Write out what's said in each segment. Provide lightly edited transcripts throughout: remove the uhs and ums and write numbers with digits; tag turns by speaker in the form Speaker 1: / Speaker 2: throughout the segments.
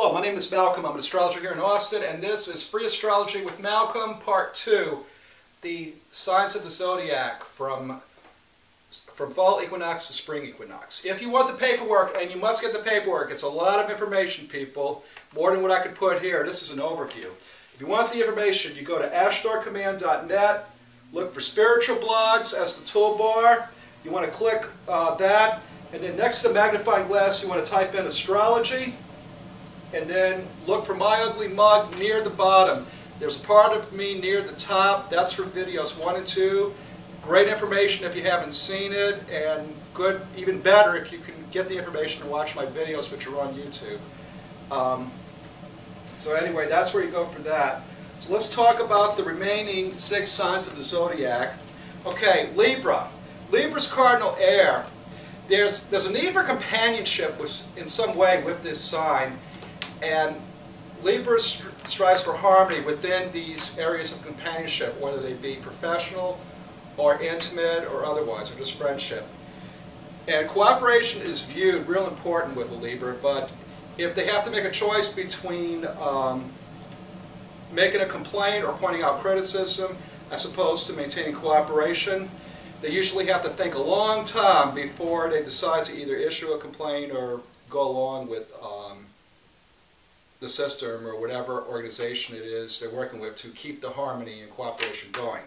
Speaker 1: Hello, my name is Malcolm. I'm an astrologer here in Austin, and this is Free Astrology with Malcolm, Part 2, the signs of the Zodiac from fall equinox to spring equinox. If you want the paperwork, and you must get the paperwork, it's a lot of information, people, more than what I could put here. This is an overview. If you want the information, you go to ashstarcommand.net, look for spiritual blogs as the toolbar. You want to click that, and then next to the magnifying glass, you want to type in astrology. And then look for My Ugly Mug near the bottom. There's a part of me near the top. That's for videos 1 and 2. Great information if you haven't seen it, and good, even better if you can get the information and watch my videos, which are on YouTube. So anyway, that's where you go for that. So let's talk about the remaining 6 signs of the Zodiac. Okay, Libra. Libra's cardinal air. There's a need for companionship in some way with this sign. And Libra strives for harmony within these areas of companionship, whether they be professional or intimate or otherwise, or just friendship. And cooperation is viewed real important with a Libra, but if they have to make a choice between making a complaint or pointing out criticism as opposed to maintaining cooperation, they usually have to think a long time before they decide to either issue a complaint or go along with the system or whatever organization it is they're working with to keep the harmony and cooperation going.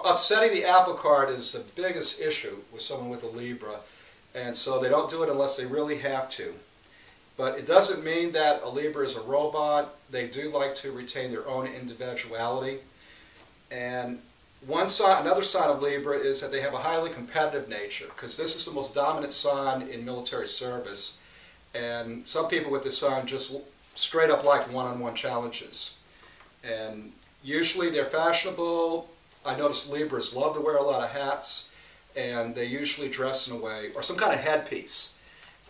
Speaker 1: Upsetting the apple cart is the biggest issue with someone with a Libra, and so they don't do it unless they really have to. But it doesn't mean that a Libra is a robot. They do like to retain their own individuality. And another sign of Libra is that they have a highly competitive nature, because this is the most dominant sign in military service. And some people with this sign just straight up like one-on-one challenges. And usually they're fashionable. I notice Libras love to wear a lot of hats, and they usually dress in a way, or some kind of headpiece.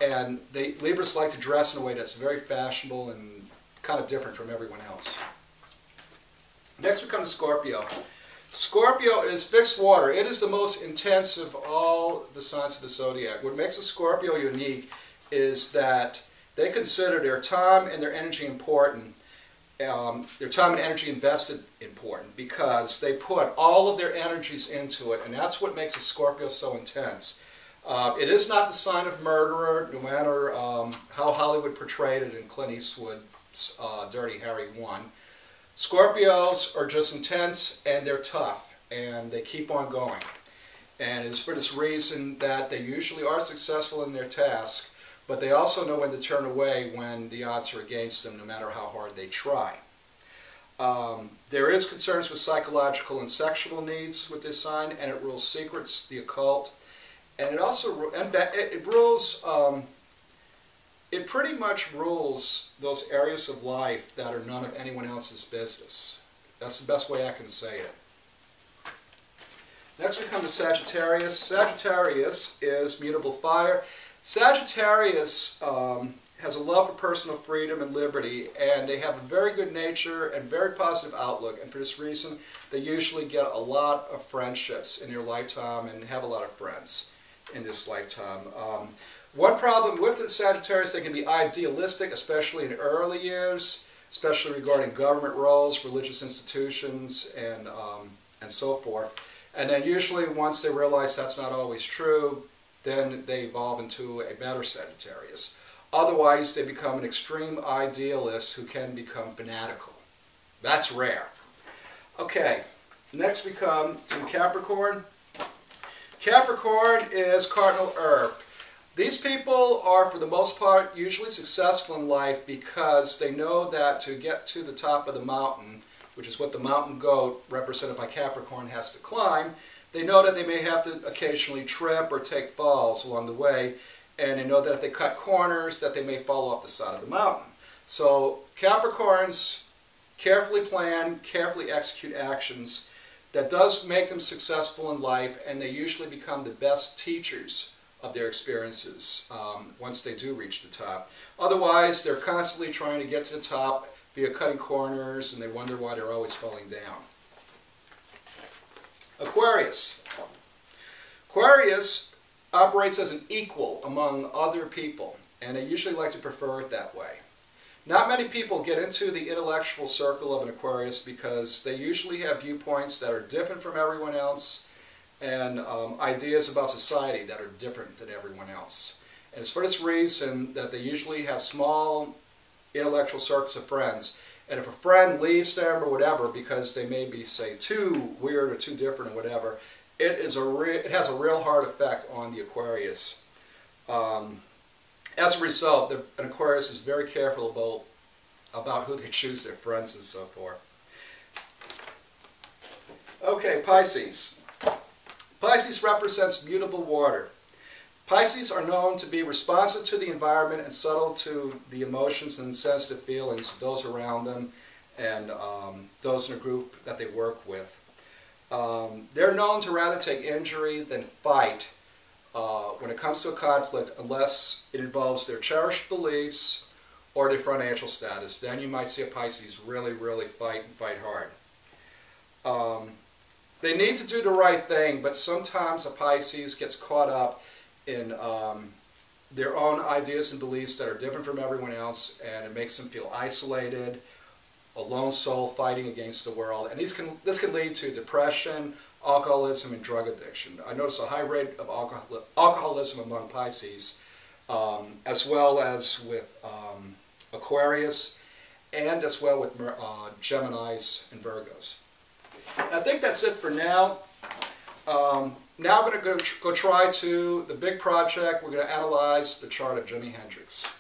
Speaker 1: And Libras like to dress in a way that's very fashionable and kind of different from everyone else. Next we come to Scorpio. Scorpio is fixed water. It is the most intense of all the signs of the Zodiac. What makes a Scorpio unique is that they consider their time and their energy important, their time and energy invested important, because they put all of their energies into it, and that's what makes a Scorpio so intense. It is not the sign of murderer, no matter how Hollywood portrayed it in Clint Eastwood's Dirty Harry 1. Scorpios are just intense, and they're tough, and they keep on going. And it's for this reason that they usually are successful in their task, but they also know when to turn away when the odds are against them, no matter how hard they try. There is concerns with psychological and sexual needs with this sign, and it rules secrets, the occult, and it also it pretty much rules those areas of life that are none of anyone else's business. That's the best way I can say it. Next we come to Sagittarius. Sagittarius is mutable fire. Sagittarius has a love for personal freedom and liberty, and they have a very good nature and very positive outlook, and for this reason they usually get a lot of friendships in their lifetime and have a lot of friends in this lifetime. One problem with the Sagittarius, they can be idealistic, especially in early years, especially regarding government roles, religious institutions, and so forth. And then usually once they realize that's not always true, then they evolve into a better Sagittarius. Otherwise, they become an extreme idealist who can become fanatical. That's rare. Okay, next we come to Capricorn. Capricorn is cardinal earth. These people are, for the most part, usually successful in life because they know that to get to the top of the mountain, which is what the mountain goat, represented by Capricorn, has to climb, they know that they may have to occasionally trip or take falls along the way, and they know that if they cut corners that they may fall off the side of the mountain. So Capricorns carefully plan, carefully execute actions that does make them successful in life, and they usually become the best teachers of their experiences once they do reach the top. Otherwise, they're constantly trying to get to the top via cutting corners, and they wonder why they're always falling down. Aquarius. Aquarius operates as an equal among other people. and they usually like to prefer it that way. Not many people get into the intellectual circle of an Aquarius because they usually have viewpoints that are different from everyone else, and ideas about society that are different than everyone else. And it's for this reason that they usually have small intellectual circles of friends. And if a friend leaves them or whatever because they may be, say, too weird or too different or whatever, it has a real hard effect on the Aquarius. As a result, an Aquarius is very careful about who they choose their friends and so forth. Okay, Pisces. Pisces represents mutable water. Pisces are known to be responsive to the environment and subtle to the emotions and sensitive feelings of those around them and those in a group that they work with. They're known to rather take injury than fight when it comes to a conflict, unless it involves their cherished beliefs or their financial status. Then you might see a Pisces really, really fight and fight hard. They need to do the right thing, but sometimes a Pisces gets caught up in their own ideas and beliefs that are different from everyone else, and it makes them feel isolated, a lone soul fighting against the world. And this can lead to depression, alcoholism, and drug addiction. I notice a high rate of alcoholism among Pisces, as well as with Aquarius, and as well with Geminis and Virgos. I think that's it for now. Now I'm going to go try to the big project. We're going to analyze the chart of Jimi Hendrix.